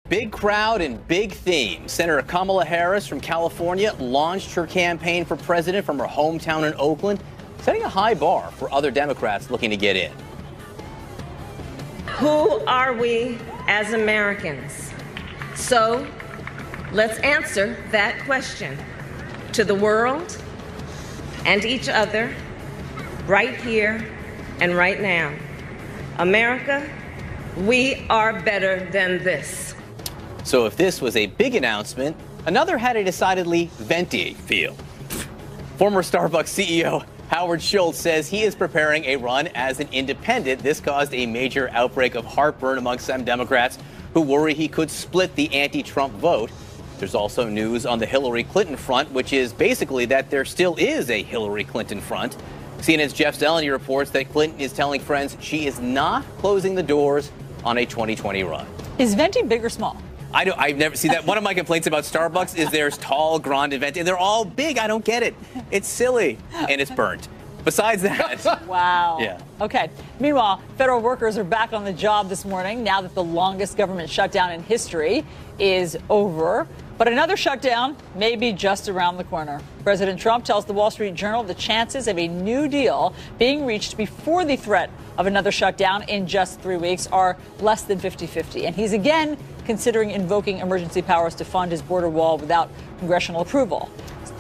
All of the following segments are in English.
Big crowd and big theme. Senator Kamala Harris from California launched her campaign for president from her hometown in Oakland, setting a high bar for other Democrats looking to get in. Who are we as Americans? So let's answer that question to the world and each other right here and right now. America, we are better than this. So if this was a big announcement, another had a decidedly venti feel. Former Starbucks CEO Howard Schultz says he is preparing a run as an independent. This caused a major outbreak of heartburn among some Democrats who worry he could split the anti-Trump vote. There's also news on the Hillary Clinton front, which is basically that there still is a Hillary Clinton front. CNN's Jeff Zeleny reports that Clinton is telling friends she is not closing the doors on a 2020 run. Is venti big or small? I've never seen that. One of my complaints about Starbucks is there's tall, grande venti, and they're all big. I don't get it. It's silly, and it's burnt. Besides that. Wow. Yeah. Okay. Meanwhile, federal workers are back on the job this morning now that the longest government shutdown in history is over. But another shutdown may be just around the corner. President Trump tells the Wall Street Journal the chances of a new deal being reached before the threat of another shutdown in just 3 weeks are less than 50-50. And he's again considering invoking emergency powers to fund his border wall without congressional approval.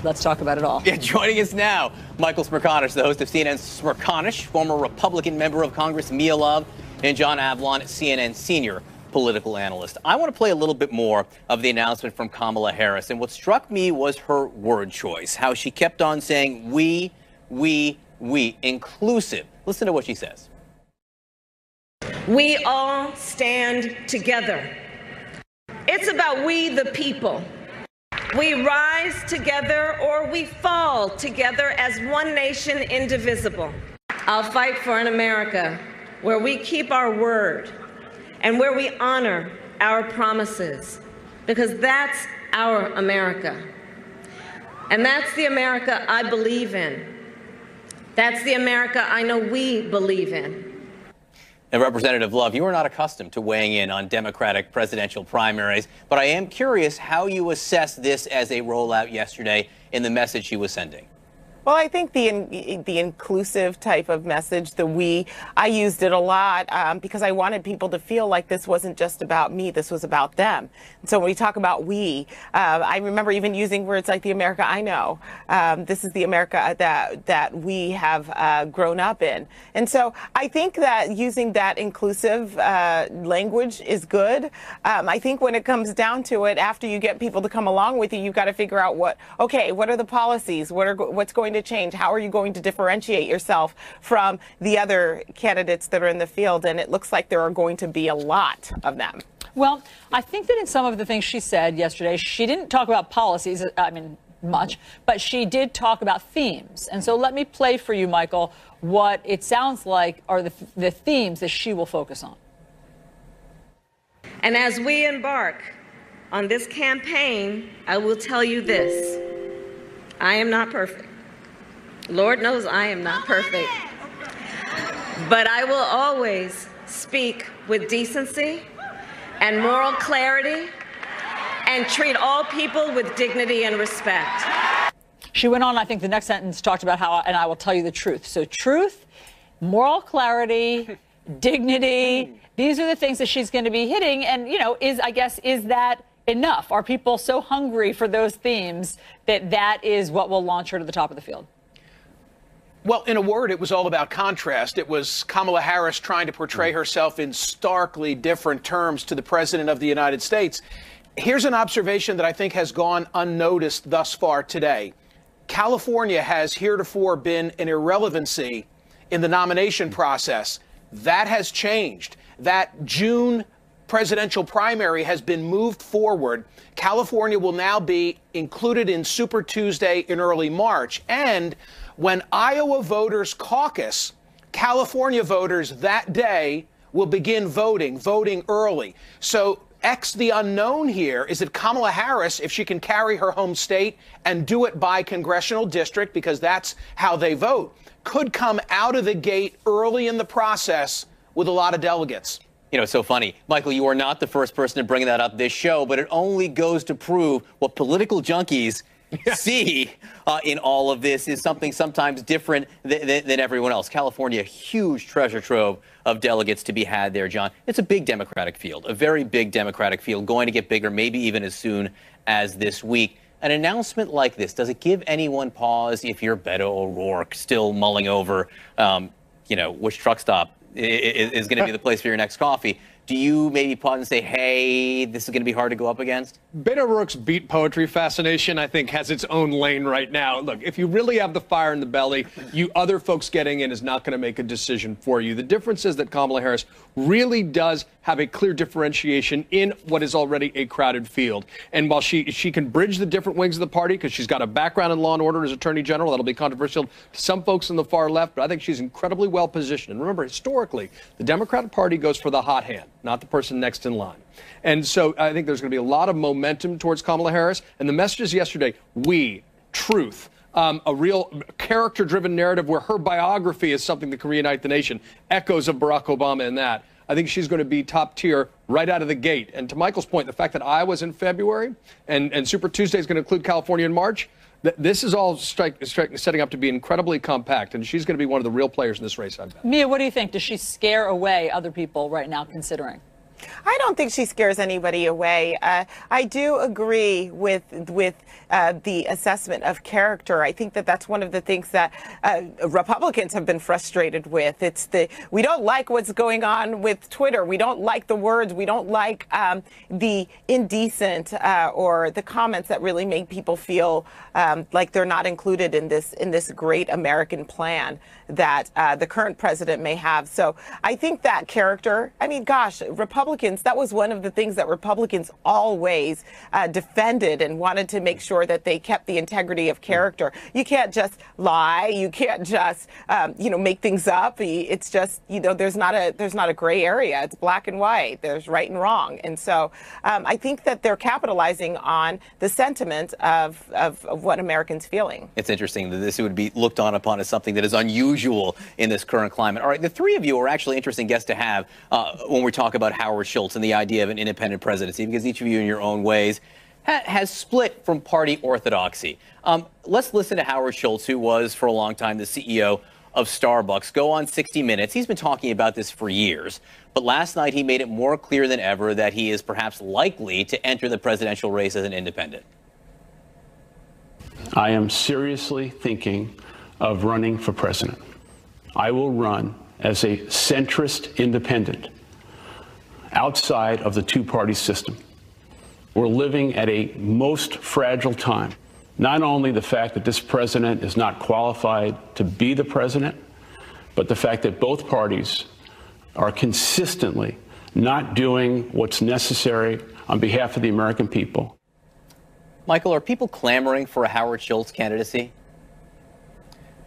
Let's talk about it all. Yeah, joining us now, Michael Smerconish, the host of CNN's Smerconish, former Republican member of Congress Mia Love, and John Avlon, CNN senior political analyst. I want to play a little bit more of the announcement from Kamala Harris. And what struck me was her word choice, how she kept on saying we, inclusive. Listen to what she says. We all stand together. It's about we the people. We rise together or we fall together as one nation indivisible. I'll fight for an America where we keep our word and where we honor our promises, because that's our America. And that's the America I believe in. That's the America I know we believe in. And Representative Love, you are not accustomed to weighing in on Democratic presidential primaries, but I am curious how you assess this as a rollout yesterday in the message she was sending. Well, I think the inclusive type of message, the we, I used it a lot because I wanted people to feel like this wasn't just about me, this was about them. And so when we talk about we, I remember even using words like the America I know. This is the America that we have grown up in. And so I think that using that inclusive language is good. I think when it comes down to it, after you get people to come along with you, you've got to figure out what are the policies, what's going to change, how are you going to differentiate yourself from the other candidates that are in the field, and it looks like there are going to be a lot of them. Well, I think that in some of the things she said yesterday, she didn't talk about policies, much, but she did talk about themes. And so let me play for you, Michael, what it sounds like are the themes that she will focus on. And as we embark on this campaign, I will tell you this: I am not perfect. Lord knows I am not perfect. But I will always speak with decency and moral clarity and treat all people with dignity and respect. She went on, I think the next sentence talked about how, and I will tell you the truth. So truth, moral clarity, dignity, these are the things that she's going to be hitting. And, is that enough? Are people so hungry for those themes that is what will launch her to the top of the field? Well, in a word, it was all about contrast. It was Kamala Harris trying to portray herself in starkly different terms to the President of the United States. Here's an observation that I think has gone unnoticed thus far today. California has heretofore been an irrelevancy in the nomination process. That has changed. That June presidential primary has been moved forward. California will now be included in Super Tuesday in early March. And when Iowa voters caucus, California voters that day will begin voting early. So the unknown here is that Kamala Harris, if she can carry her home state and do it by congressional district, because that's how they vote, could come out of the gate early in the process with a lot of delegates. You know, it's so funny. Michael, you are not the first person to bring that up this show, but it only goes to prove what political junkies see in all of this is something sometimes different than everyone else. California, huge treasure trove of delegates to be had there, John. It's a big Democratic field, a very big Democratic field, going to get bigger, maybe even as soon as this week. An announcement like this, does it give anyone pause if you're Beto O'Rourke still mulling over, which truck stop is going to be the place for your next coffee? Do you maybe pause and say, hey, this is going to be hard to go up against? Beto O'Rourke's beat poetry fascination, I think, has its own lane right now. Look, if you really have the fire in the belly, you other folks getting in is not going to make a decision for you. The difference is that Kamala Harris really does have a clear differentiation in what is already a crowded field. And while she can bridge the different wings of the party because she's got a background in law and order as Attorney General, that'll be controversial to some folks on the far left, but I think she's incredibly well positioned. And remember, historically, the Democratic Party goes for the hot hand, not the person next in line. And so I think there's going to be a lot of momentum towards Kamala Harris. And the messages yesterday, truth, a real character-driven narrative where her biography is something that can reunite the nation, echoes of Barack Obama in that. I think she's going to be top tier right out of the gate. And to Michael's point, the fact that Iowa's in February and Super Tuesday is going to include California in March, this is all setting up to be incredibly compact. And she's going to be one of the real players in this race, I bet. Mia, what do you think? Does she scare away other people right now considering? I don't think she scares anybody away. I do agree with the assessment of character. I think that that's one of the things that Republicans have been frustrated with. We don't like what's going on with Twitter. We don't like the words. We don't like the indecent or the comments that really make people feel like they're not included in this great American plan that the current president may have. So I think that character, Republicans, that was one of the things that Republicans always defended and wanted to make sure that they kept the integrity of character. You can't just lie. You can't just, make things up. It's just, there's not a gray area. It's black and white. There's right and wrong. And so I think that they're capitalizing on the sentiment of what Americans feeling. It's interesting that this would be looked on upon as something that is unusual in this current climate. All right, the three of you are actually interesting guests to have when we talk about Howard Schultz and the idea of an independent presidency, because each of you in your own ways has split from party orthodoxy. Let's listen to Howard Schultz, who was for a long time the CEO of Starbucks, go on 60 Minutes. He's been talking about this for years, but last night he made it more clear than ever that he is perhaps likely to enter the presidential race as an independent. I am seriously thinking of running for president. I will run as a centrist independent outside of the two-party system. We're living at a most fragile time. Not only the fact that this president is not qualified to be the president, but the fact that both parties are consistently not doing what's necessary on behalf of the American people. Michael, are people clamoring for a Howard Schultz candidacy?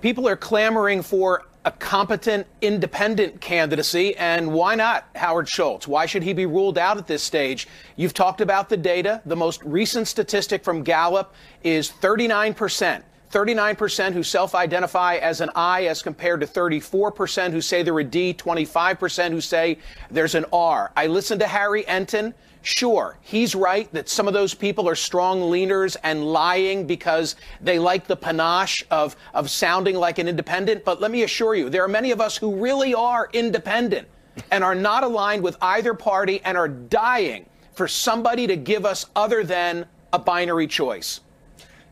People are clamoring for a competent, independent candidacy, and why not Howard Schultz? Why should he be ruled out at this stage? You've talked about the data. The most recent statistic from Gallup is 39%. 39% who self-identify as an I as compared to 34% who say they're a D, 25% who say there's an R. I listened to Harry Enton. Sure, he's right that some of those people are strong leaners and lying because they like the panache of sounding like an independent. But let me assure you, there are many of us who really are independent and are not aligned with either party and are dying for somebody to give us other than a binary choice.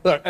Look,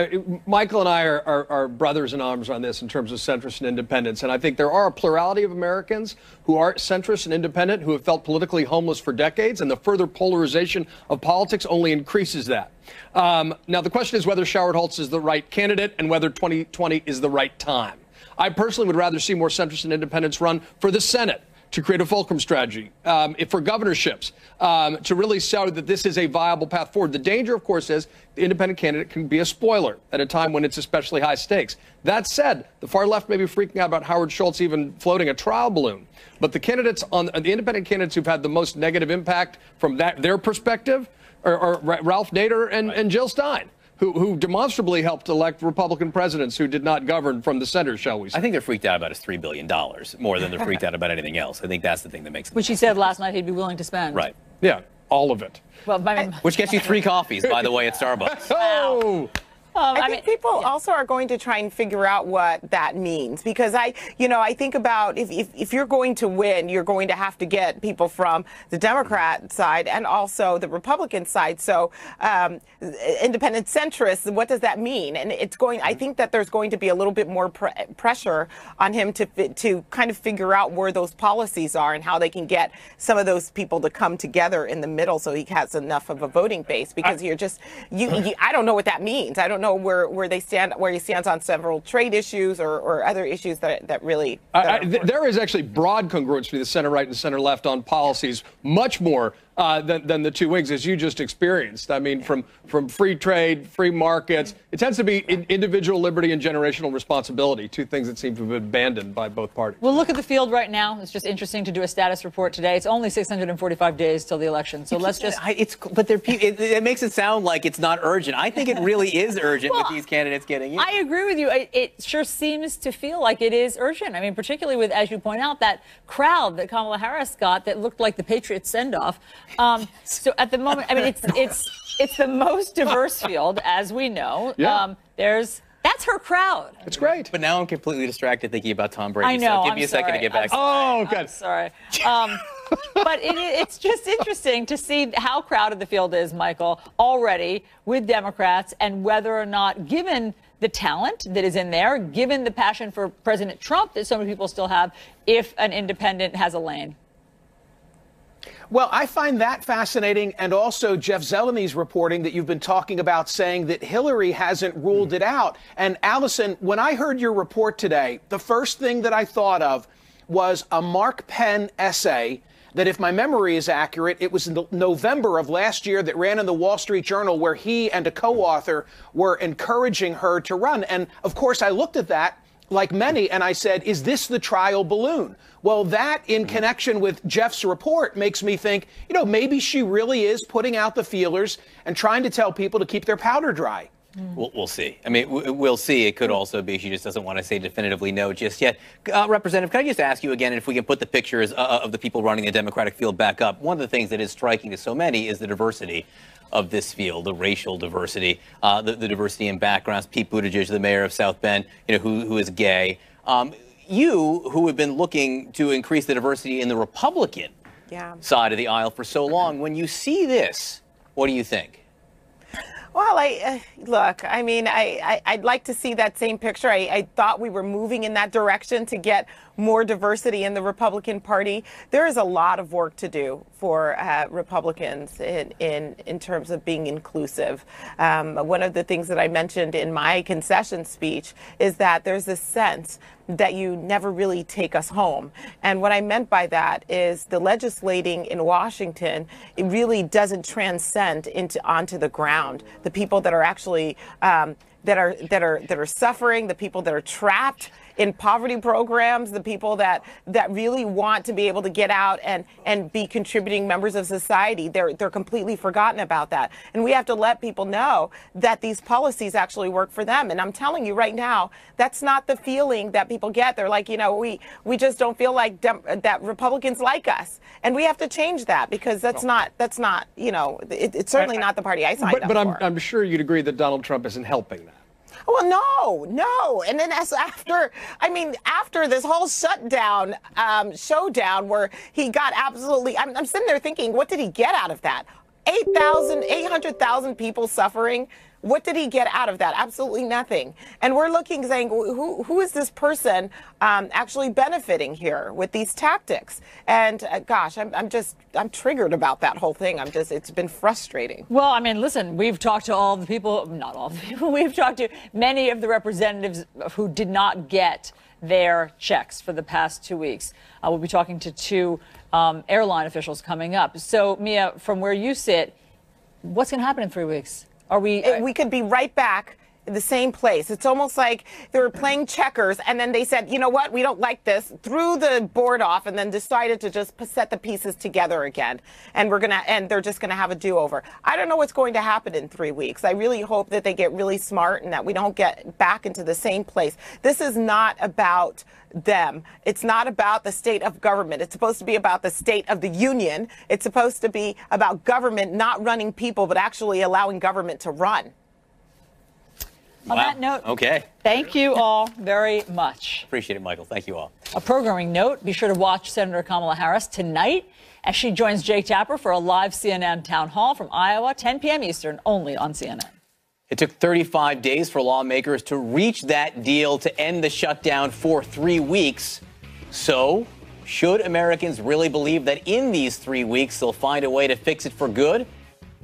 Michael and I are brothers in arms on this in terms of centrist and independents. And I think there are a plurality of Americans who are centrist and independent who have felt politically homeless for decades. And the further polarization of politics only increases that. Now, the question is whether Howard Schultz is the right candidate and whether 2020 is the right time. I personally would rather see more centrist and independents run for the Senate to create a fulcrum strategy, for governorships, to really show that this is a viable path forward. The danger, of course, is the independent candidate can be a spoiler at a time when it's especially high stakes. That said, the far left may be freaking out about Howard Schultz even floating a trial balloon. But the candidates the independent candidates who've had the most negative impact from their perspective are Ralph Nader and Jill Stein. who demonstrably helped elect Republican presidents who did not govern from the center, shall we say. I think they're freaked out about his $3 billion more than they're freaked out about anything else. I think that's the thing that makes it. Which he said last night he'd be willing to spend. Right. Yeah, all of it. Well, I mean, Which gets you 3 coffees, by the way, at Starbucks. Oh! I think people also are going to try and figure out what that means, because I think about if you're going to win, you're going to have to get people from the Democrat side and also the Republican side. So independent centrists, what does that mean? And I think that there's going to be a little bit more pressure on him to kind of figure out where those policies are and how they can get some of those people to come together in the middle so he has enough of a voting base, because I don't know what that means. I don't know where he stands on several trade issues or other issues that really. There is actually broad congruence between the center right and center left on policies, much more than the two wings, as you just experienced. I mean, from free trade, free markets, it tends to be individual liberty and generational responsibility, two things that seem to have been abandoned by both parties. Well, look at the field right now. It's just interesting to do a status report today. It's only 645 days till the election, so let's just. It makes it sound like it's not urgent. I think it really is urgent with these candidates getting in. I agree with you. It sure seems to feel like it is urgent. I mean, particularly with, as you point out, that crowd that Kamala Harris got that looked like the Patriots send-off. So at the moment, I mean, it's the most diverse field, as we know. Yeah. That's her crowd. It's great. But now I'm completely distracted thinking about Tom Brady. I know. So give me a second to get back. Oh, good. I'm sorry. But it's just interesting to see how crowded the field is, Michael, already with Democrats, and whether or not, given the talent that is in there, given the passion for President Trump that so many people still have, if an independent has a lane. Well, I find that fascinating, and also Jeff Zelany's reporting that you've been talking about, saying that Hillary hasn't ruled it out. And Allison, when I heard your report today, the first thing that I thought of was a Mark Penn essay that, if my memory is accurate, it was in November of last year, that ran in the Wall Street Journal, where he and a co-author were encouraging her to run. And of course, I looked at that, like many, and I said, is this the trial balloon? Well, that, in connection with Jeff's report, makes me think, maybe she really is putting out the feelers and trying to tell people to keep their powder dry. We'll see. I mean, we'll see. It could also be she just doesn't want to say definitively no just yet. Representative, can I just ask you again if we can put the pictures of the people running the Democratic field back up? One of the things that is striking to so many is the diversity of this field, the racial diversity, the diversity in backgrounds. Pete Buttigieg, the mayor of South Bend, who is gay. You, who have been looking to increase the diversity in the Republican side of the aisle for so long, when you see this, what do you think? Well, look, I mean, I'd like to see that same picture. I thought we were moving in that direction to get more diversity in the Republican Party. There is a lot of work to do for Republicans in terms of being inclusive. One of the things that I mentioned in my concession speech is that there's this sense that you never really take us home. And what I meant by that is the legislating in Washington, it really doesn't transcend onto the ground. The people that are actually that are suffering, the people that are trapped in poverty programs, the people that really want to be able to get out and be contributing members of society, they're completely forgotten about that. And we have to let people know that these policies actually work for them. And I'm telling you right now, that's not the feeling that people get. They're like, we just don't feel like that Republicans like us. And we have to change that, because that's not it's certainly not the party I signed up for. But I'm sure you'd agree that Donald Trump isn't helping that. Well, no. And then after this whole shutdown, showdown where he got absolutely, I'm sitting there thinking, what did he get out of that? 800,000 people suffering. What did he get out of that? Absolutely nothing. And we're looking, saying, who is this person actually benefiting here with these tactics? And gosh, I'm triggered about that whole thing. It's been frustrating. Well, I mean, listen, we've talked to all the people, not all the people, we've talked to many of the representatives who did not get their checks for the past 2 weeks. We'll be talking to two airline officials coming up. So, Mia, from where you sit, what's going to happen in 3 weeks? We could be right back in the same place. It's almost like they were playing checkers, and then they said, you know what, we don't like this, threw the board off, and then decided to just set the pieces together again. And they're just gonna have a do-over. I don't know what's going to happen in 3 weeks. I really hope that they get really smart and that we don't get back into the same place. This is not about them. It's not about the state of government. It's supposed to be about the state of the union. It's supposed to be about government not running people, but actually allowing government to run. On that note, okay. Thank you all very much. Appreciate it, Michael. Thank you all. A programming note, be sure to watch Senator Kamala Harris tonight as she joins Jake Tapper for a live CNN town hall from Iowa, 10 p.m. Eastern, only on CNN. It took 35 days for lawmakers to reach that deal to end the shutdown for 3 weeks. So, should Americans really believe that in these 3 weeks they'll find a way to fix it for good?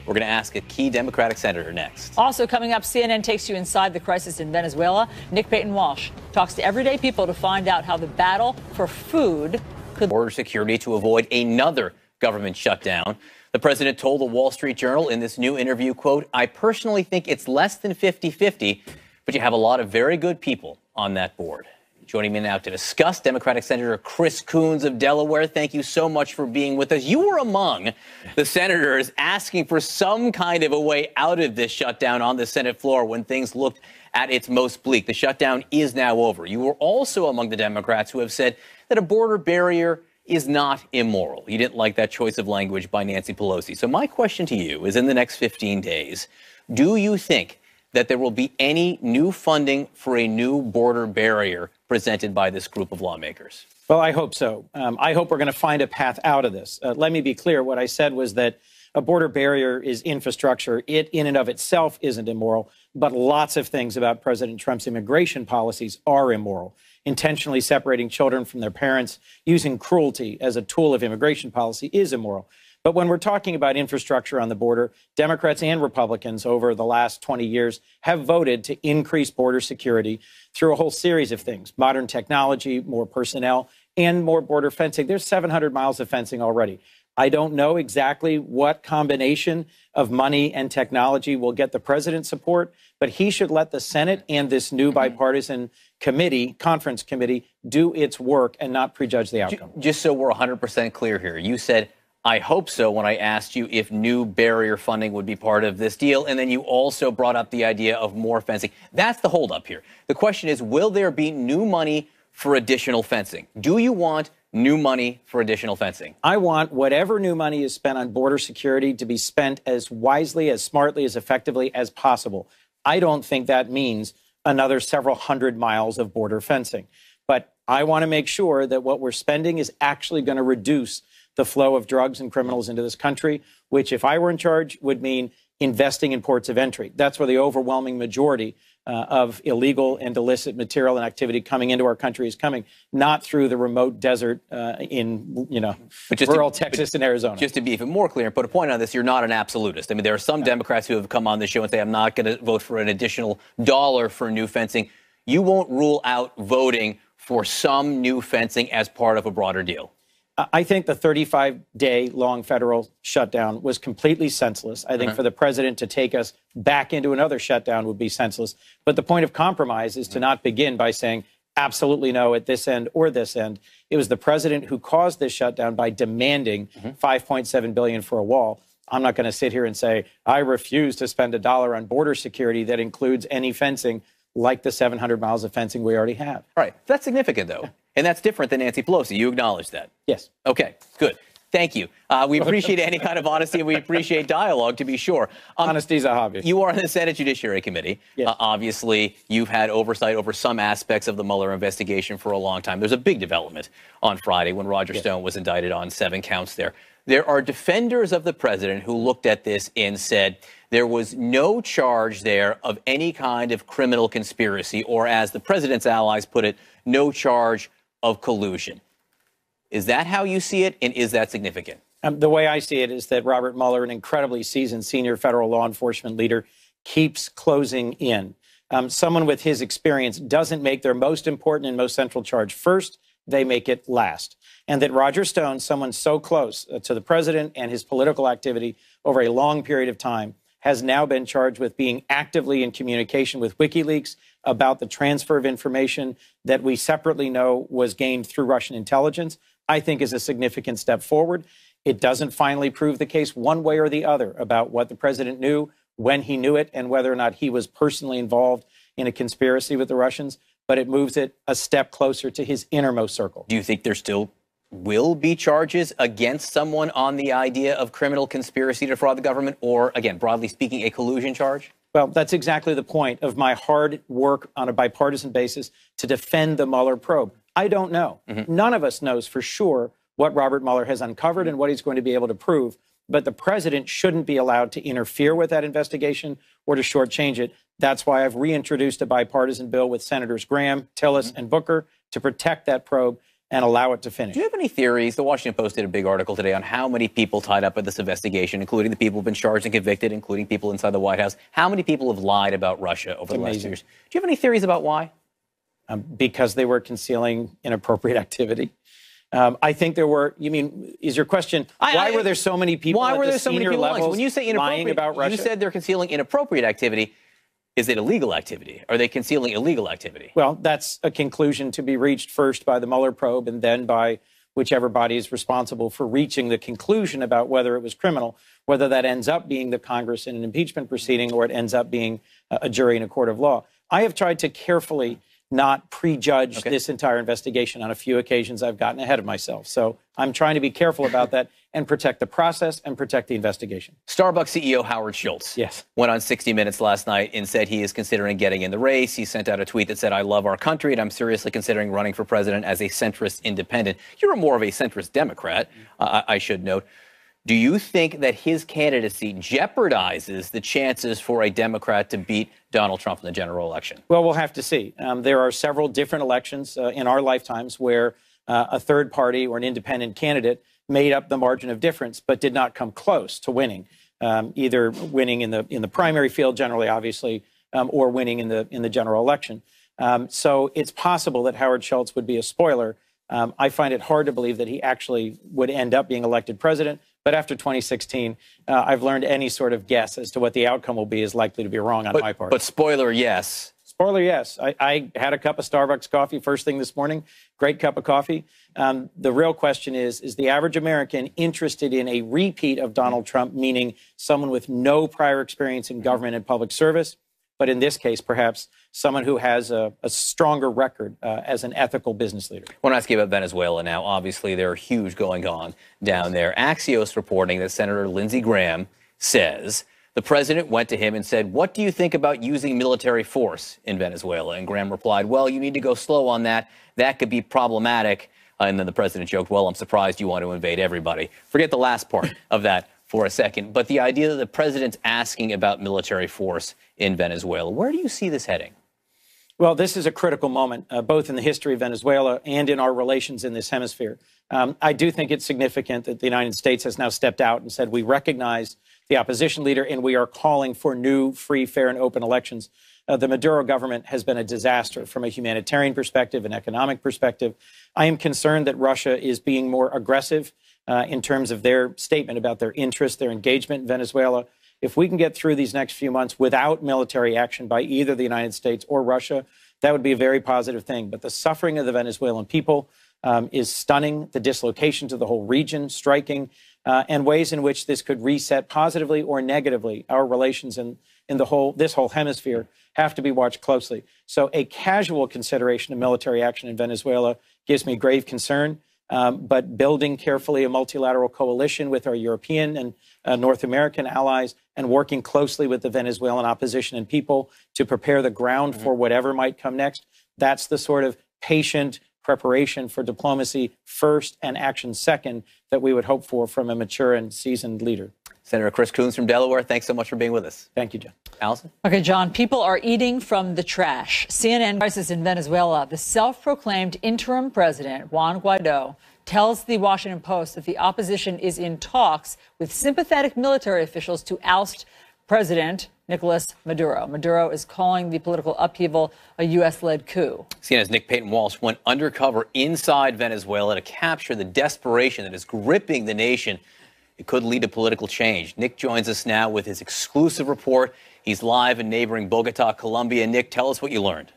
We're going to ask a key Democratic senator next. Also coming up, CNN takes you inside the crisis in Venezuela. Nick Payton-Walsh talks to everyday people to find out how the battle for food could border security to avoid another government shutdown. The president told the Wall Street Journal in this new interview, quote, I personally think it's less than 50-50, but you have a lot of very good people on that board. Joining me now to discuss, Democratic Senator Chris Coons of Delaware. Thank you so much for being with us. You were among the senators asking for some kind of a way out of this shutdown on the Senate floor when things looked at its most bleak. The shutdown is now over. You were also among the Democrats who have said that a border barrier is not immoral. You didn't like that choice of language by Nancy Pelosi. So my question to you is, in the next 15 days, do you think that there will be any new funding for a new border barrier presented by this group of lawmakers? Well, I hope so. I hope we're going to find a path out of this. Let me be clear. What I said was that a border barrier is infrastructure. It in and of itself isn't immoral, but lots of things about President Trump's immigration policies are immoral. Intentionally separating children from their parents, using cruelty as a tool of immigration policy is immoral. But when we're talking about infrastructure on the border, Democrats and Republicans over the last 20 years have voted to increase border security through a whole series of things: modern technology, more personnel, and more border fencing. There's 700 miles of fencing already. I don't know exactly what combination of money and technology will get the president's support, but he should let the Senate and this new bipartisan conference committee, do its work and not prejudge the outcome. Just so we're 100% clear here, you said, I hope so, when I asked you if new barrier funding would be part of this deal, and then you also brought up the idea of more fencing. That's the holdup here. The question is, will there be new money for additional fencing? Do you want new money for additional fencing? I want whatever new money is spent on border security to be spent as wisely, as smartly, as effectively as possible. I don't think that means another several hundred miles of border fencing. But I want to make sure that what we're spending is actually going to reduce the flow of drugs and criminals into this country, which, if I were in charge, would mean investing in ports of entry. That's where the overwhelming majority of illegal and illicit material and activity coming into our country is coming, not through the remote desert in, rural Texas and Arizona. Just to be even more clear and put a point on this, you're not an absolutist. I mean, there are some Democrats who have come on the show and say, I'm not going to vote for an additional dollar for new fencing. You won't rule out voting for some new fencing as part of a broader deal. I think the 35-day-long federal shutdown was completely senseless. I think for the president to take us back into another shutdown would be senseless. But the point of compromise is to not begin by saying absolutely no at this end or this end. It was the president who caused this shutdown by demanding $5.7 billion for a wall. I'm not going to sit here and say I refuse to spend $1 on border security that includes any fencing like the 700 miles of fencing we already have. All right. That's significant, though. And that's different than Nancy Pelosi. You acknowledge that? Yes. Okay, good. Thank you. We appreciate any kind of honesty, and we appreciate dialogue, to be sure. Honesty is a hobby. You are on the Senate Judiciary Committee. Yes. Obviously, you've had oversight over some aspects of the Mueller investigation for a long time. There's a big development on Friday when Roger Stone was indicted on 7 counts there. There are defenders of the president who looked at this and said there was no charge there of any kind of criminal conspiracy, or as the president's allies put it, no charge of collusion. Is that how you see it, and is that significant? The way I see it is that Robert Mueller, an incredibly seasoned senior federal law enforcement leader, keeps closing in. Someone with his experience doesn't make their most important and most central charge first. They make it last. And that Roger Stone, someone so close to the president and his political activity over a long period of time, has now been charged with being actively in communication with WikiLeaks about the transfer of information that we separately know was gained through Russian intelligence, I think is a significant step forward. It doesn't finally prove the case one way or the other about what the president knew, when he knew it, and whether or not he was personally involved in a conspiracy with the Russians, but it moves it a step closer to his innermost circle. Do you think there still will be charges against someone on the idea of criminal conspiracy to defraud the government, or, again, broadly speaking, a collusion charge? Well, that's exactly the point of my hard work on a bipartisan basis to defend the Mueller probe. I don't know. None of us knows for sure what Robert Mueller has uncovered and what he's going to be able to prove. But the president shouldn't be allowed to interfere with that investigation or to shortchange it. That's why I've reintroduced a bipartisan bill with Senators Graham, Tillis, and Booker to protect that probe and allow it to finish. Do you have any theories? The Washington Post did a big article today on how many people tied up in this investigation, including the people who've been charged and convicted, including people inside the White House. How many people have lied about Russia over the last 2 years? Do you have any theories about why? Because they were concealing inappropriate activity. I think there were. You mean, is your question why were there so many people? Why at were the there so many senior people levels when you say lying about Russia? You said they're concealing inappropriate activity. Is it illegal activity? Are they concealing illegal activity? Well, that's a conclusion to be reached first by the Mueller probe and then by whichever body is responsible for reaching the conclusion about whether it was criminal, whether that ends up being the Congress in an impeachment proceeding or it ends up being a jury in a court of law. I have tried to carefully not prejudge this entire investigation. On a few occasions, I've gotten ahead of myself. So I'm trying to be careful about that and protect the process and protect the investigation. Starbucks CEO Howard Schultz went on 60 Minutes last night and said he is considering getting in the race. He sent out a tweet that said, "I love our country, and I'm seriously considering running for president as a centrist independent." You're more of a centrist Democrat, I should note. Do you think that his candidacy jeopardizes the chances for a Democrat to beat Donald Trump in the general election? Well, we'll have to see. There are several different elections in our lifetimes where a third party or an independent candidate made up the margin of difference, but did not come close to winning, either winning in the primary field, generally, obviously, or winning in the general election. So it's possible that Howard Schultz would be a spoiler. I find it hard to believe that he actually would end up being elected president. But after 2016, I've learned any sort of guess as to what the outcome will be is likely to be wrong on my part. But spoiler, yes. Spoiler, yes. I had a cup of Starbucks coffee first thing this morning. Great cup of coffee. The real question is the average American interested in a repeat of Donald Trump, meaning someone with no prior experience in government and public service, but in this case, perhaps someone who has a stronger record as an ethical business leader? I want to ask you about Venezuela now. Obviously, there are huge going on down there. Axios reporting that Senator Lindsey Graham says the president went to him and said, "What do you think about using military force in Venezuela?" And Graham replied, "Well, you need to go slow on that. That could be problematic." And then the president joked, "Well, I'm surprised you want to invade everybody." Forget the last part of that for a second. But the idea that the president's asking about military force in Venezuela, where do you see this heading? Well, this is a critical moment, both in the history of Venezuela and in our relations in this hemisphere. I do think it's significant that the United States has now stepped out and said we recognize the opposition leader and we are calling for new, free, fair, and open elections. The Maduro government has been a disaster from a humanitarian perspective, an economic perspective. I am concerned that Russia is being more aggressive in terms of their statement about their interest, their engagement in Venezuela. If we can get through these next few months without military action by either the United States or Russia, that would be a very positive thing. But the suffering of the Venezuelan people is stunning. The dislocation to the whole region, striking, and ways in which this could reset positively or negatively our relations in this whole hemisphere have to be watched closely. So a casual consideration of military action in Venezuela gives me grave concern. But building carefully a multilateral coalition with our European and North American allies and working closely with the Venezuelan opposition and people to prepare the ground for whatever might come next. That's the sort of patient preparation for diplomacy first and action second that we would hope for from a mature and seasoned leader. Senator Chris Coons from Delaware, thanks so much for being with us. Thank you, John. Allison? Okay, John, people are eating from the trash. CNN crisis in Venezuela. The self-proclaimed interim president, Juan Guaido, tells the Washington Post that the opposition is in talks with sympathetic military officials to oust President Nicolas Maduro. Maduro is calling the political upheaval a U.S.-led coup. CNN's Nick Payton-Walsh went undercover inside Venezuela to capture the desperation that is gripping the nation. It could lead to political change. Nick joins us now with his exclusive report. He's live in neighboring Bogota, Colombia. Nick, tell us what you learned.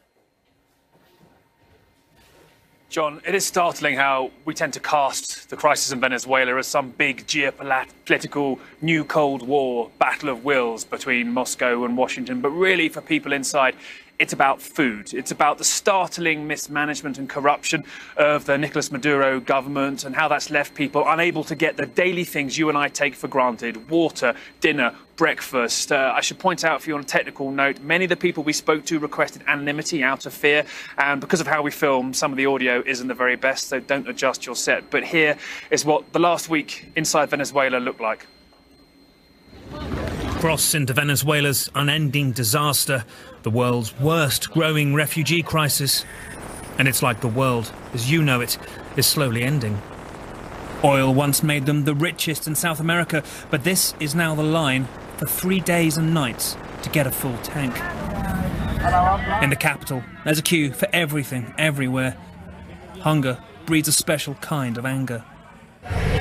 John, it is startling how we tend to cast the crisis in Venezuela as some big geopolitical new Cold War battle of wills between Moscow and Washington. But really, for people inside, it's about food. It's about the startling mismanagement and corruption of the Nicolas Maduro government and how that's left people unable to get the daily things you and I take for granted: water, dinner, breakfast. I should point out for you on a technical note, many of the people we spoke to requested anonymity out of fear, and because of how we film, some of the audio isn't the very best, so don't adjust your set. But here is what the last week inside Venezuela looked like. Cross into Venezuela's unending disaster, the world's worst growing refugee crisis. And it's like the world, as you know it, is slowly ending. Oil once made them the richest in South America, but this is now the line for 3 days and nights to get a full tank. In the capital, there's a queue for everything, everywhere. Hunger breeds a special kind of anger.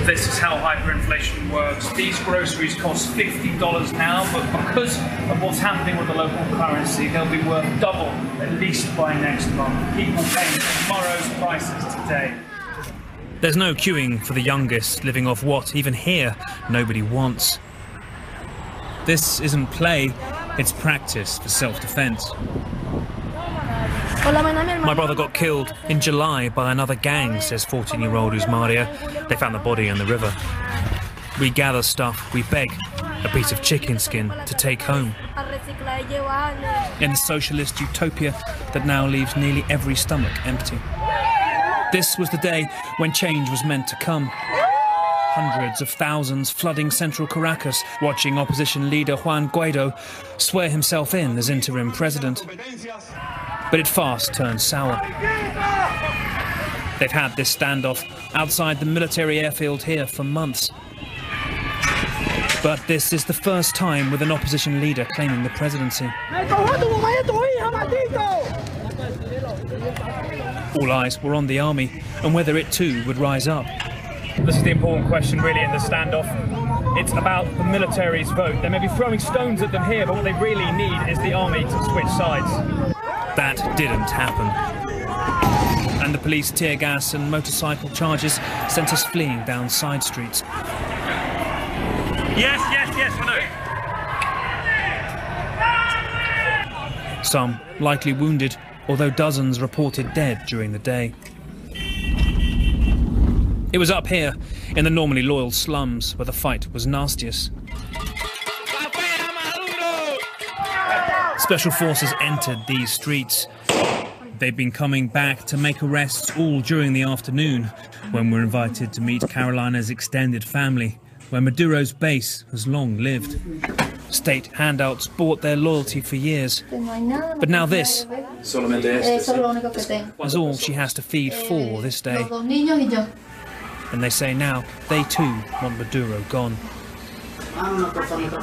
This is how hyperinflation works. These groceries cost $50 now, but because of what's happening with the local currency, they'll be worth double at least by next month. People paying tomorrow's prices today. There's no queuing for the youngest, living off what, even here, nobody wants. This isn't play, it's practice for self-defense. My brother got killed in July by another gang, says 14-year-old Usmaria. They found the body in the river. We gather stuff, we beg, a piece of chicken skin to take home. In the socialist utopia that now leaves nearly every stomach empty. This was the day when change was meant to come. Hundreds of thousands flooding central Caracas, watching opposition leader Juan Guaido swear himself in as interim president. But it fast turned sour. They've had this standoff outside the military airfield here for months. But this is the first time with an opposition leader claiming the presidency. All eyes were on the army and whether it too would rise up. This is the important question really in the standoff. It's about the military's vote. They may be throwing stones at them here, but what they really need is the army to switch sides. That didn't happen. And the police tear gas and motorcycle charges sent us fleeing down side streets. Yes, I know. Some likely wounded, although dozens reported dead during the day. It was up here, in the normally loyal slums, where the fight was nastiest. Special forces entered these streets. They've been coming back to make arrests all during the afternoon, when we're invited to meet Carolina's extended family, where Maduro's base has long lived. State handouts bought their loyalty for years. But now this is all she has to feed for this day. And they say now they too want Maduro gone.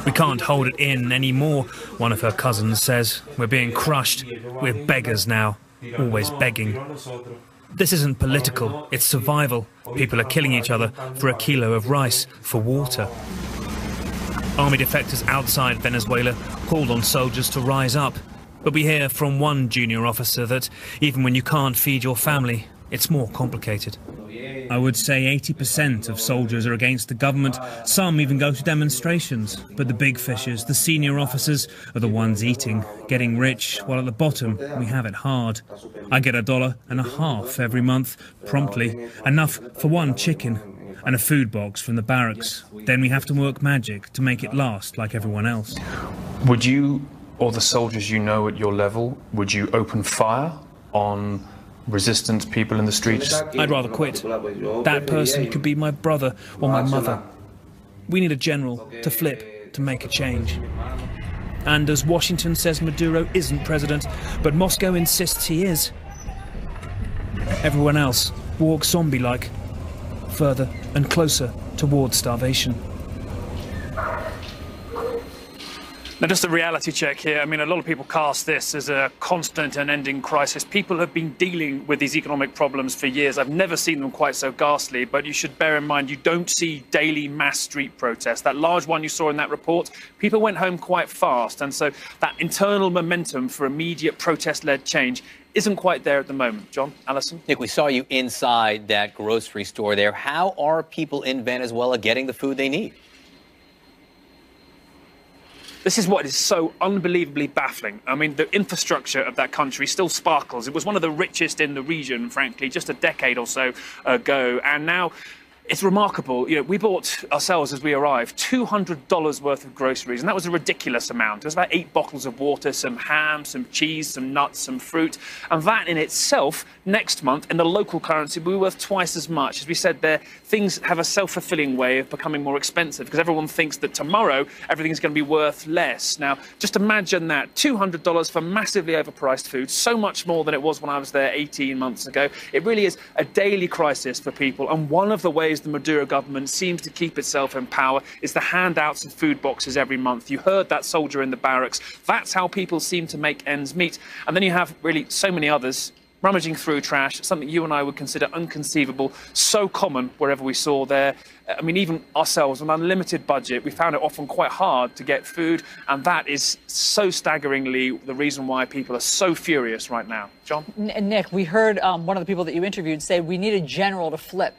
We can't hold it in anymore, one of her cousins says. We're being crushed. We're beggars now, always begging. This isn't political, it's survival. People are killing each other for a kilo of rice, for water. Army defectors outside Venezuela called on soldiers to rise up. But we hear from one junior officer that even when you can't feed your family, it's more complicated. I would say 80% of soldiers are against the government. Some even go to demonstrations. But the big fishers, the senior officers, are the ones eating, getting rich, while at the bottom we have it hard. I get $1.50 every month, promptly, enough for one chicken and a food box from the barracks. Then we have to work magic to make it last like everyone else. Would you, or the soldiers you know at your level, would you open fire on resistant people in the streets? I'd rather quit. That person could be my brother or my mother. We need a general to flip, to make a change. And as Washington says Maduro isn't president, but Moscow insists he is, everyone else walks zombie-like, further and closer towards starvation. Now, just a reality check here. I mean, a lot of people cast this as a constant and ending crisis. People have been dealing with these economic problems for years. I've never seen them quite so ghastly, but you should bear in mind you don't see daily mass street protests. That large one you saw in that report, people went home quite fast. And so that internal momentum for immediate protest-led change isn't quite there at the moment. John, Alison? Nick, we saw you inside that grocery store there. How are people in Venezuela getting the food they need? This is what is so unbelievably baffling. I mean, the infrastructure of that country still sparkles. It was one of the richest in the region, frankly, just a decade or so ago. And now it's remarkable. You know, we bought ourselves, as we arrived, $200 worth of groceries, and that was a ridiculous amount. It was about 8 bottles of water, some ham, some cheese, some nuts, some fruit. And that in itself, next month, in the local currency, will be worth twice as much. As we said there, things have a self-fulfilling way of becoming more expensive because everyone thinks that tomorrow everything's going to be worth less. Now, just imagine that, $200 for massively overpriced food, so much more than it was when I was there 18 months ago. It really is a daily crisis for people, and one of the ways the Maduro government seems to keep itself in power is the handouts of food boxes every month. You heard that soldier in the barracks. That's how people seem to make ends meet. And then you have really so many others rummaging through trash, something you and I would consider unconceivable, so common wherever we saw there. I mean, even ourselves, on an unlimited budget, we found it often quite hard to get food, and that is so staggeringly the reason why people are so furious right now. John? Nick, we heard one of the people that you interviewed say we need a general to flip.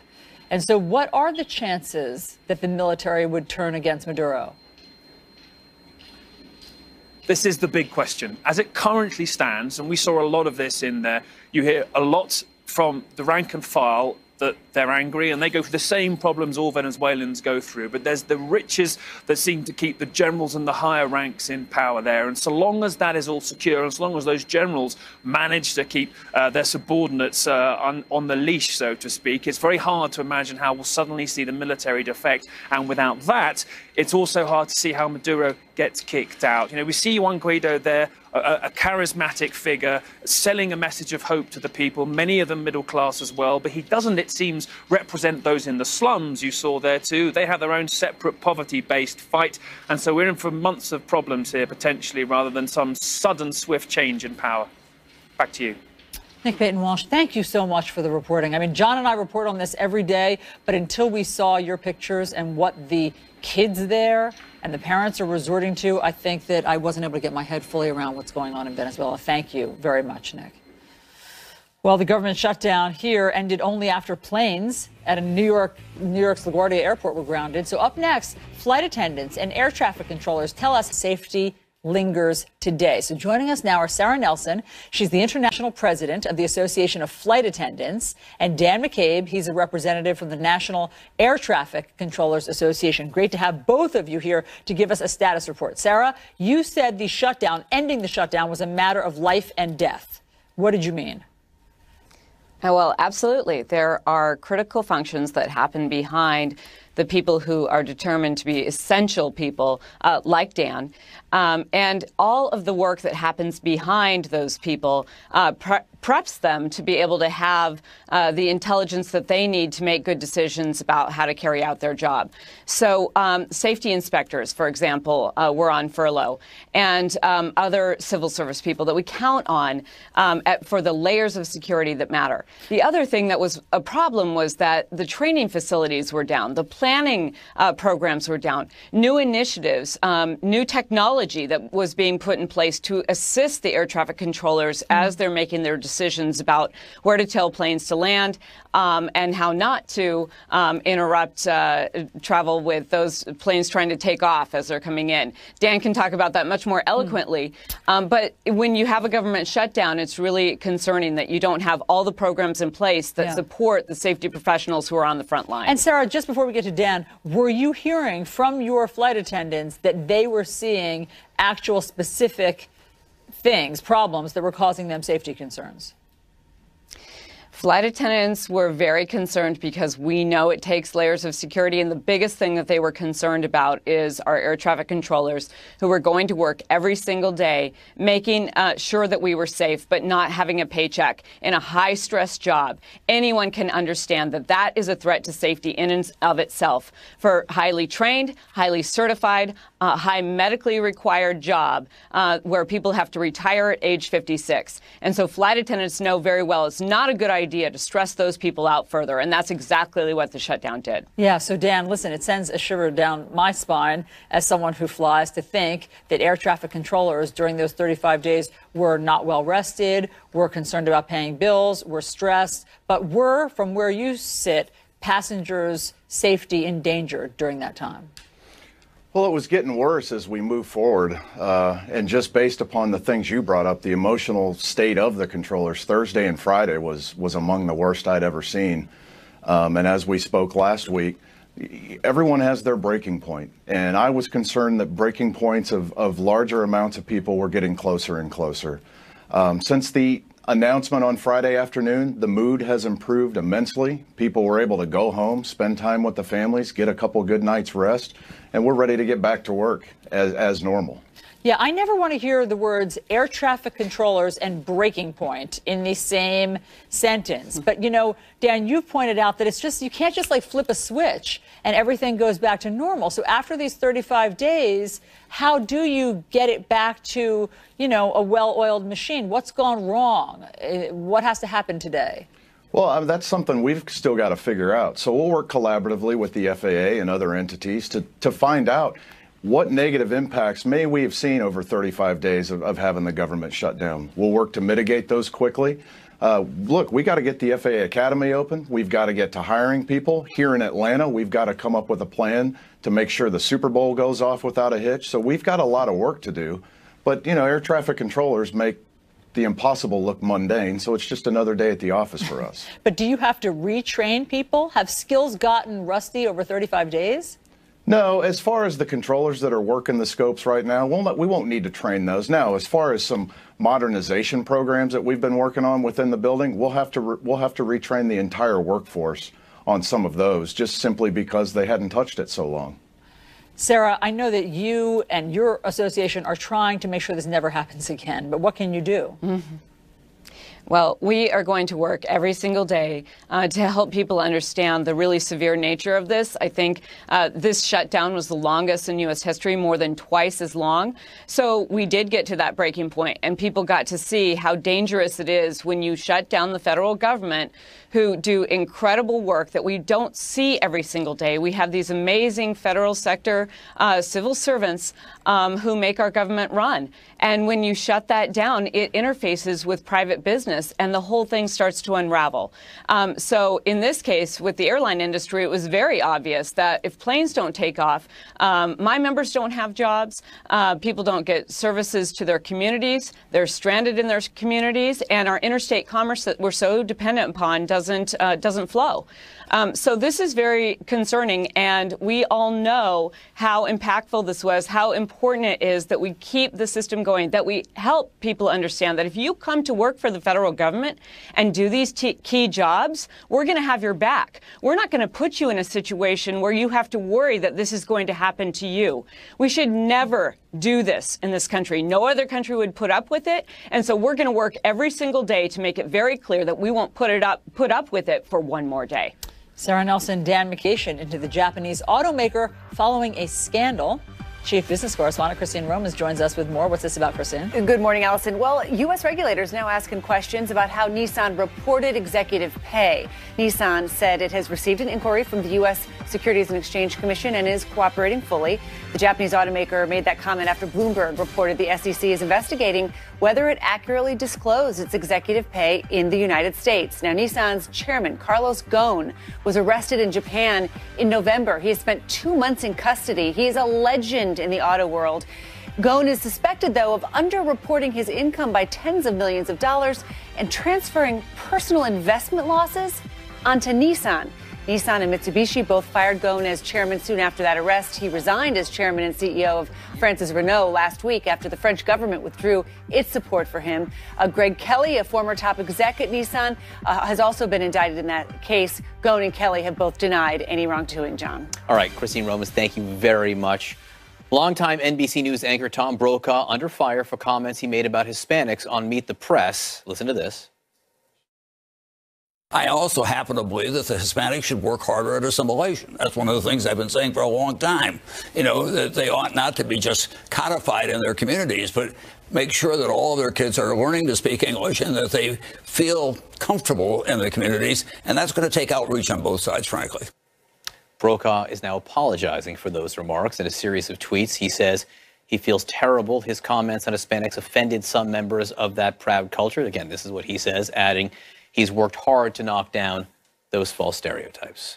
And so what are the chances that the military would turn against Maduro? This is the big question. As it currently stands, and we saw a lot of this in there, you hear a lot from the rank and file that they're angry and they go through the same problems all Venezuelans go through. But there's the riches that seem to keep the generals and the higher ranks in power there. And so long as that is all secure, and so long as those generals manage to keep their subordinates on the leash, so to speak, it's very hard to imagine how we'll suddenly see the military defect. And without that, it's also hard to see how Maduro gets kicked out. You know, we see Juan Guaido there, a charismatic figure, selling a message of hope to the people, many of them middle class as well, but he doesn't, it seems, represent those in the slums you saw there too. They have their own separate poverty-based fight, and so we're in for months of problems here, potentially, rather than some sudden, swift change in power. Back to you. Nick Payton-Walsh, thank you so much for the reporting. I mean, John and I report on this every day, but until we saw your pictures and what the kids there and the parents are resorting to, I think that I wasn't able to get my head fully around what's going on in Venezuela. Thank you very much, Nick. Well, the government shutdown here ended only after planes at New York's LaGuardia Airport were grounded. So up next, flight attendants and air traffic controllers tell us safety lingers today. So joining us now are Sarah Nelson. She's the international president of the Association of Flight Attendants, and Dan McCabe. He's a representative from the National Air Traffic Controllers Association. Great to have both of you here to give us a status report. Sarah, you said the shutdown, ending the shutdown, was a matter of life and death. What did you mean? Well, absolutely. There are critical functions that happen behind the people who are determined to be essential people, like Dan. And all of the work that happens behind those people preps them to be able to have the intelligence that they need to make good decisions about how to carry out their job. So safety inspectors, for example, were on furlough, and other civil service people that we count on for the layers of security that matter. The other thing that was a problem was that the training facilities were down. The planning programs were down. New initiatives, new technology that was being put in place to assist the air traffic controllers as they're making their decisions about where to tell planes to land and how not to interrupt travel with those planes trying to take off as they're coming in. Dan can talk about that much more eloquently. But when you have a government shutdown, it's really concerning that you don't have all the programs in place that support the safety professionals who are on the front line. And Sarah, just before we get to Dan, were you hearing from your flight attendants that they were seeing actual specific things, problems that were causing them safety concerns? Flight attendants were very concerned because we know it takes layers of security. And the biggest thing that they were concerned about is our air traffic controllers who were going to work every single day, making sure that we were safe, but not having a paycheck in a high stress job. Anyone can understand that that is a threat to safety in and of itself for highly trained, highly certified, high medically required job where people have to retire at age 56. And so flight attendants know very well it's not a good idea to stress those people out further. And that's exactly what the shutdown did. Yeah. So, Dan, listen, it sends a shiver down my spine as someone who flies to think that air traffic controllers during those 35 days were not well rested, were concerned about paying bills, were stressed, but were, from where you sit, passengers' safety endangered during that time. Well, it was getting worse as we move forward. And just based upon the things you brought up, the emotional state of the controllers, Thursday and Friday was among the worst I'd ever seen. And as we spoke last week, everyone has their breaking point. And I was concerned that breaking points of larger amounts of people were getting closer and closer. Since the announcement on Friday afternoon, the mood has improved immensely. People were able to go home, spend time with the families, get a couple good nights rest, and we're ready to get back to work as normal. Yeah, I never want to hear the words air traffic controllers and breaking point in the same sentence. But, you know, Dan, you've pointed out that it's just, you can't just like flip a switch and everything goes back to normal. So after these 35 days, how do you get it back to, you know, a well-oiled machine? What's gone wrong? What has to happen today? Well, that's something we've still got to figure out. So we'll work collaboratively with the FAA and other entities to find out what negative impacts may we have seen over 35 days of having the government shut down. We'll work to mitigate those quickly. Look, we got to get the FAA Academy open. We've got to get to hiring people. Here in Atlanta, we've got to come up with a plan to make sure the Super Bowl goes off without a hitch. So we've got a lot of work to do. But, you know, air traffic controllers make the impossible look mundane, so it's just another day at the office for us. But do you have to retrain people? Have skills gotten rusty over 35 days? No, as far as the controllers that are working the scopes right now, we won't need to train those. Now, as far as some modernization programs that we've been working on within the building, we'll have to retrain the entire workforce on some of those, just simply because they hadn't touched it so long. Sarah, I know that you and your association are trying to make sure this never happens again, but what can you do? Mm-hmm. Well, we are going to work every single day to help people understand the really severe nature of this. I think this shutdown was the longest in U.S. history, more than twice as long. So we did get to that breaking point, and people got to see how dangerous it is when you shut down the federal government, who do incredible work that we don't see every single day. We have these amazing federal sector civil servants who make our government run. And when you shut that down, it interfaces with private business, and the whole thing starts to unravel. So in this case, with the airline industry, it was very obvious that if planes don't take off, my members don't have jobs, people don't get services to their communities, they're stranded in their communities, and our interstate commerce that we're so dependent upon doesn't flow. So this is very concerning, and we all know how impactful this was, how important it is that we keep the system going, that we help people understand that if you come to work for the federal government and do these key jobs, we're going to have your back. We're not going to put you in a situation where you have to worry that this is going to happen to you. We should never do this in this country. No other country would put up with it. And so we're going to work every single day to make it very clear that we won't put up with it for one more day. Sarah Nelson, Dan McCation into the Japanese automaker following a scandal. Chief Business Correspondent Christine Romas joins us with more. What's this about, Christine? Good morning, Allison. Well, U.S. regulators now asking questions about how Nissan reported executive pay. Nissan said it has received an inquiry from the U.S. Securities and Exchange Commission and is cooperating fully. The Japanese automaker made that comment after Bloomberg reported the SEC is investigating whether it accurately disclosed its executive pay in the United States. Now, Nissan's chairman, Carlos Ghosn, was arrested in Japan in November. He has spent 2 months in custody. He is a legend in the auto world. Ghosn is suspected, though, of underreporting his income by tens of millions of dollars and transferring personal investment losses onto Nissan. Nissan and Mitsubishi both fired Ghosn as chairman soon after that arrest. He resigned as chairman and CEO of France's Renault last week after the French government withdrew its support for him. Greg Kelly, a former top exec at Nissan, has also been indicted in that case. Ghosn and Kelly have both denied any wrongdoing, John. All right, Christine Romans, thank you very much. Longtime NBC News anchor Tom Brokaw under fire for comments he made about Hispanics on Meet the Press. Listen to this. I also happen to believe that the Hispanics should work harder at assimilation. That's one of the things I've been saying for a long time. You know, that they ought not to be just codified in their communities, but make sure that all of their kids are learning to speak English and that they feel comfortable in the communities. And that's going to take outreach on both sides, frankly. Brokaw is now apologizing for those remarks in a series of tweets. He says he feels terrible. His comments on Hispanics offended some members of that proud culture. Again, this is what he says, adding he's worked hard to knock down those false stereotypes.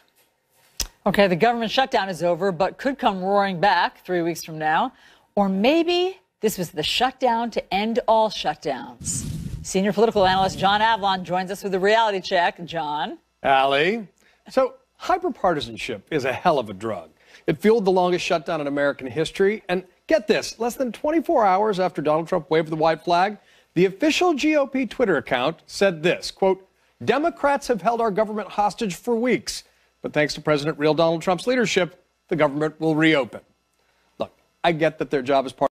Okay, the government shutdown is over, but could come roaring back 3 weeks from now. Or maybe this was the shutdown to end all shutdowns. Senior political analyst John Avlon joins us with a reality check. John. Allie. So hyperpartisanship is a hell of a drug. It fueled the longest shutdown in American history. And get this, less than 24 hours after Donald Trump waved the white flag, the official GOP Twitter account said this, quote, Democrats have held our government hostage for weeks, but thanks to President real Donald Trump's leadership, the government will reopen. Look, I get that their job is part